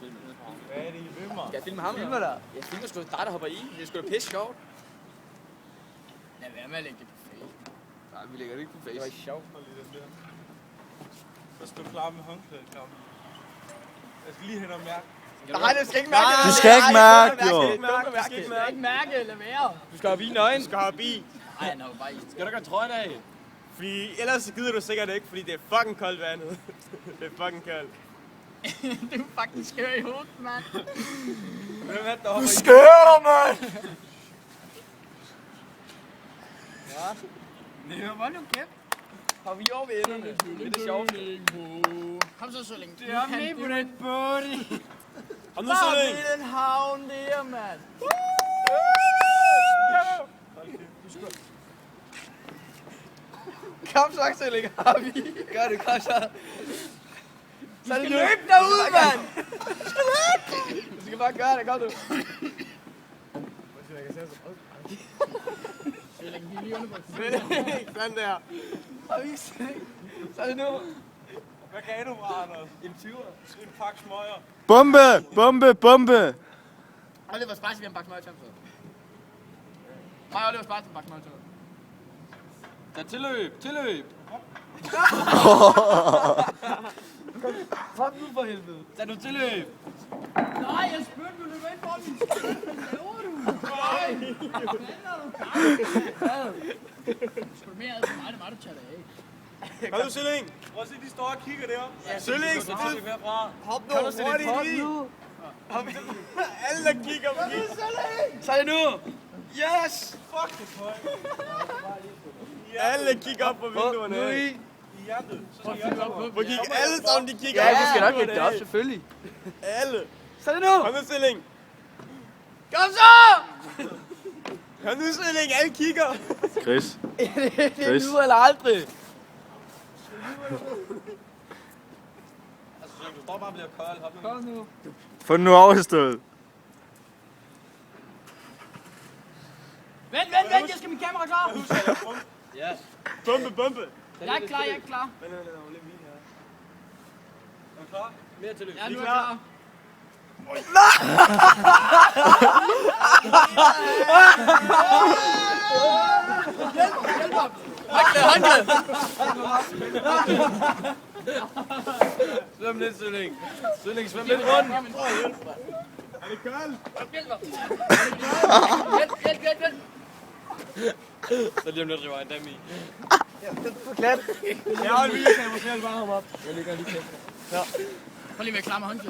filme. Hvad er det, I vil mig? Skal jeg filme ham? Filmer dig? Jeg filmer sgu dig, der hopper i. Det er sgu da pisse sjovt. Lad være med at lægge det på face. Nej, vi lægger det ikke på face. Det var ikke sjovt. Så skal du klar med håndklædet, Kampen. Jeg skal lige hen og mærke. Nej, du skal ikke mærke det. Du skal ikke mærke, jo. Du skal ikke mærke, lad være. Du skal have i nøgen. Du skal have bi. Nej, han har jo bare is. Skal du gøre trøjen af? Fordi ellers så gider du sikkert ikke, fordi det er fucking koldt vandet. Det er fucking koldt. Du er fucking skør i hovedet, mand. Hvem er det, der hopper i? Skør, mand! Hold nu kæft. Har vi over ved enderne? Det er det sjoveste. Kom så, Sølling. Det er med på den body. Kom nu, Sølling! Der er den havn der, mand. Kom så, Axel. Har vi? Gør det, kom så. Så løb derude, mand. Du skal bare gøre det, kom du. Sølling, vi er lige under på Sådan der. Har vi ikke? Så er det nu. Hvad gav du fra, Anders? En 20'er. En pakke smøger. Bombe! Bombe! Bombe! Oliver Sparsi, vi har en bakke smøger til ham før. Mig og Oliver Sparsi, en bakke smøger til ham. Så tilløb. Fuck nu for helvede. Tag nu tilløb. Nej, jeg spurgte, du løber ind for min skole. Hvad laver du? Nej. Hvad laver du? Sgu da mere ad for mig, det er mig, du tager det af. Kom nu, Sølling! Prøv at se, de står og kigger der. Sølling! Hop nu! Kom nu, Sølling. Hop Hop nu! Alle der kigger på mig. Så er det nu. Yes. Fuck det højt. Alle kigger op på vinduerne. Nu i. I hjertet. Så skal jeg op på. Hvor kigger alle sammen, de kigger Ja, op. du skal nok hætte det op, selvfølgelig. Alle. Så er det nu. Kom nu, Sølling! Kom så! Kom nu, Sølling! Alle kigger! Chris. Det er nu eller aldrig. Altså, du står bare og bliver kold. Hop nu. Kom nu. Få den nu overstået. Vent, jeg skal min kamera klar. Ja. Bombe! Jeg er klar. Vent, lidt vin her. Er du klar? Mere tilløb. Ja, nu er jeg klar. klar. Hjælp ham! Håndklæde. Svøm lidt, Sølling. Svøm lidt rundt. Er det koldt? Hjælp ham! Hjælp! Så lige om lidt river jeg dem i. Jeg har en video, så jeg må selv bare ham op. Jeg ligger lige kæft. Prøv lige at være klar med håndklædet.